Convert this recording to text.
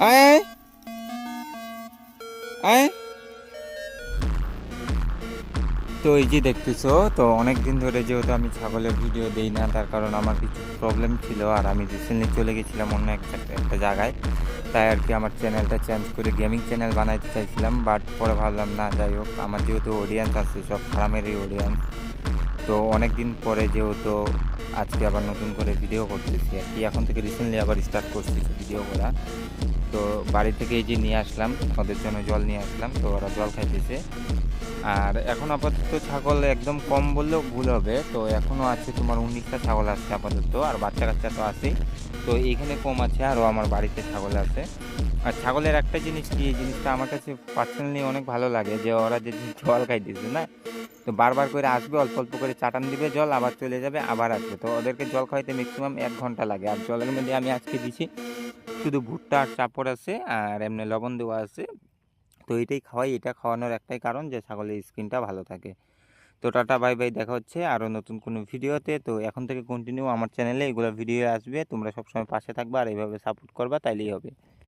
আয় আয় আয়। তো এই যে দেখতেছো, তো অনেক দিন ধরে যেহেতু আমি ছাগলের ভিডিও দেই না, তার কারণ আমার কিছু প্রবলেম ছিল, আর আমি রিসেন্টলি চলে গেছিলাম অন্য একটা জায়গায়। তাই আর কি আমার চ্যানেলটা চেঞ্জ করে গেমিং চ্যানেল বানাইতে চাইছিলাম, বাট পরে ভাবলাম না, যাই হোক, আমার যেহেতু অডিয়েন্স আছে সব ফার্মেরই অডিয়েন্স, তো অনেক দিন পরে যেহেতু আজকে আবার নতুন করে ভিডিও করতেছি আর কি, এখন থেকে রিসেন্টলি আবার স্টার্ট করতেছি ভিডিও করা। তো বাড়ি থেকে এই যে নিয়ে আসলাম, ওদের জন্য জল নিয়ে আসলাম, তো ওরা জল খাইতেছে। আর এখন আপাতত ছাগল একদম কম বললেও ভুল হবে, তো এখনও আছে তোমার 19টা ছাগল আছে আপাতত, আর বাচ্চা কাচ্চা তো আছেই। তো এইখানে কম আছে, আরও আমার বাড়িতে ছাগল আছে। আর ছাগলের একটা জিনিস কি, এই জিনিসটা আমার কাছে পার্সোনালি অনেক ভালো লাগে, যে ওরা যে জল খাইতেছে না, তো বারবার করে আসবে, অল্প অল্প করে চাটান দিবে জল, আবার চলে যাবে, আবার আসবে। তো ওদেরকে জল খাওয়াইতে ম্যাক্সিমাম 1 ঘন্টা লাগে। আর জলের মধ্যে আমি আজকে দিছি শুধু ভুট্টা আর চাপড় আছে, আর এমনি লবণ দেওয়া আছে। তো এইটাই খাওয়াই, এটা খাওয়ানোর একটাই কারণ যে ছাগলের স্কিনটা ভালো থাকে। তো টাটা বাই বাই, দেখা হচ্ছে আরও নতুন কোনো ভিডিওতে। তো এখন থেকে কন্টিনিউ আমার চ্যানেলে এগুলো ভিডিও আসবে, তোমরা সবসময় পাশে থাকবা আর এইভাবে সাপোর্ট করবা, তাইলেই হবে।